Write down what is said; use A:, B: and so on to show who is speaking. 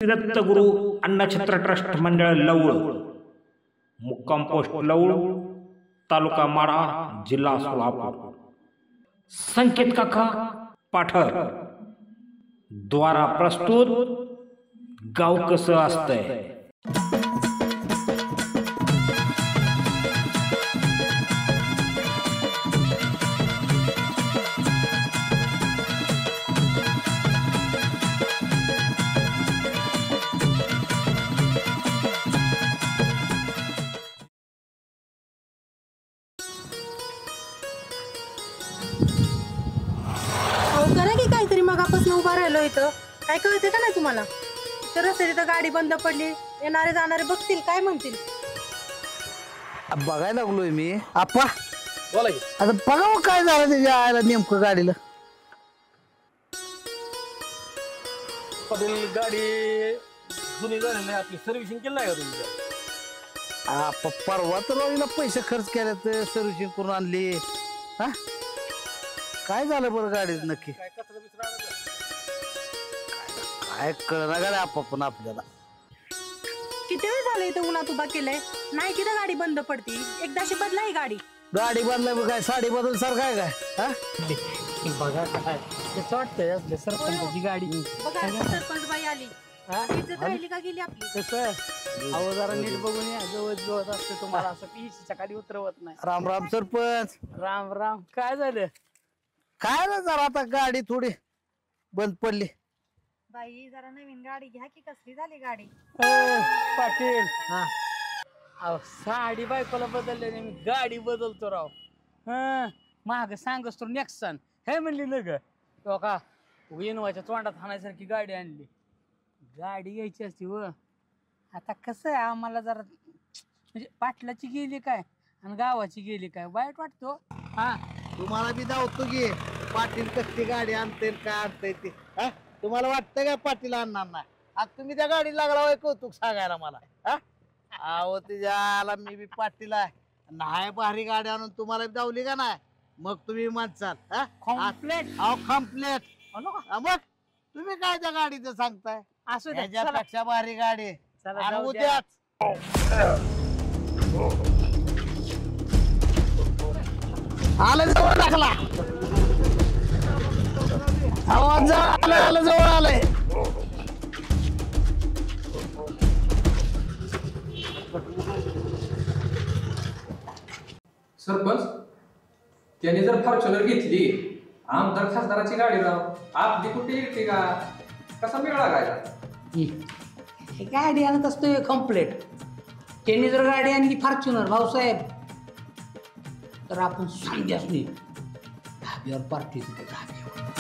A: Dattaguru अन्नछत्र trust मंडळ लवळ, मुक्काम post लवळ, तालुका माढा, जिल्हा सोलापूर। संकेत काका पाठर द्वारा प्रस्तुत गाव कसं असतंय।
B: करा की काहीतरी मगापासून उभा राहिलो इथं, काय कळते का नाही तुम्हाला? तर रस्त्यात इथं गाडी बंद पडली, येणारे जाणारे बघतील काय म्हणतील।
C: बघायला लागलोय मी आप्पा,
D: बोला की
C: आता बघावं काय झालं त्याच्या आयला नेमकं गाडीला।
D: पाटील गाडी जुनी झाली नाही, आपली सर्व्हिसिंग केली नाही का तुमच्या?
C: आप्पा परवा तर रावीला पैसे खर्च केले तर सर्व्हिसिंग करून आणली। हा काय झालं बरं गाडीत नक्की?
D: काय कचरा बिचरा आला
C: काय कळना गाडी आप्पा पण आपल्याला।
B: किती वेळ झालं इथं उन्हात उभा केलंय, नाही तिथं गाडी बंद पडती, एकदाशी बदलाय गाडी।
C: गाडी बदलाय मग काय साडी बदल सारखं आहे काय? हा
E: बघा काय कसं वाटतंय असल्या सरपंचाची गाडी
B: बघा सरपंच बाई आली, इज्जत राहिली का गेली आपली?
E: कसं अहो जरा नीट बघून या, जवळ जवळ असते तुम्हाला असं पिशीच्या खाली उतरवत नाही।
C: राम राम सरपंच।
E: राम राम, काय झालं?
C: काय ना जरा आता गाडी थोडी बंद पडली।
B: बाई जरा नवीन गाडी घ्या की, कसली झाली गाडी?
E: पाटील
C: हा
E: अहो साडी बायकोला बदलल्याने मी गाडी बदलतो राव। माग सांगस तर नेक्सन हे म्हणली ना ग तो का इनोवाच्या तोंडात हाणायसारखी गाडी आणली। गाडी घ्यायची असती व आता कसं आहे आम्हाला जरा म्हणजे पाटलाची गेली काय आणि गावाची गेली काय वाईट वाटतो। हा
C: तुम्हाला बी धावतो की पाटील कसली गाडी आणते काय आणते ते। हा तुम्हाला वाटतं का पाटील आणणार नाही? आता तुम्ही त्या गाडी लागला होय कौतुक सांगायला मला। हा अहो त्याला मी बी पाटील आहे, नाही भारी गाडी आणून तुम्हाला बी धावली का नाही? मग तुम्ही म्हणसाल
E: कॉम्प्लेट
C: अहो कम्प्लेट। मग तुम्ही काय त्या गाडीचं सांगताय?
E: असू द्या, चला.
C: त्याच्यापेक्षा भारी गाडी
E: चला,
C: आणि
E: जाऊ द्या.
C: उद्याच आलं जवळ टाकला, आवाज आलं जवळ आलंय।
F: सरपंच त्याने जर फॉर्च्युनर घेतली, आमदार खासदाराची गाडी राव, आपली कुठे येते का? कसा मेळ लागायचा?
E: गाडी आणत असतोय कम्प्लेट, त्यांनी जर गाडी आणली फॉर्च्युनर भाऊसाहेब तर आपण सांध्यास नाही धाब्यावर पार्टी तिथे धाब्यावर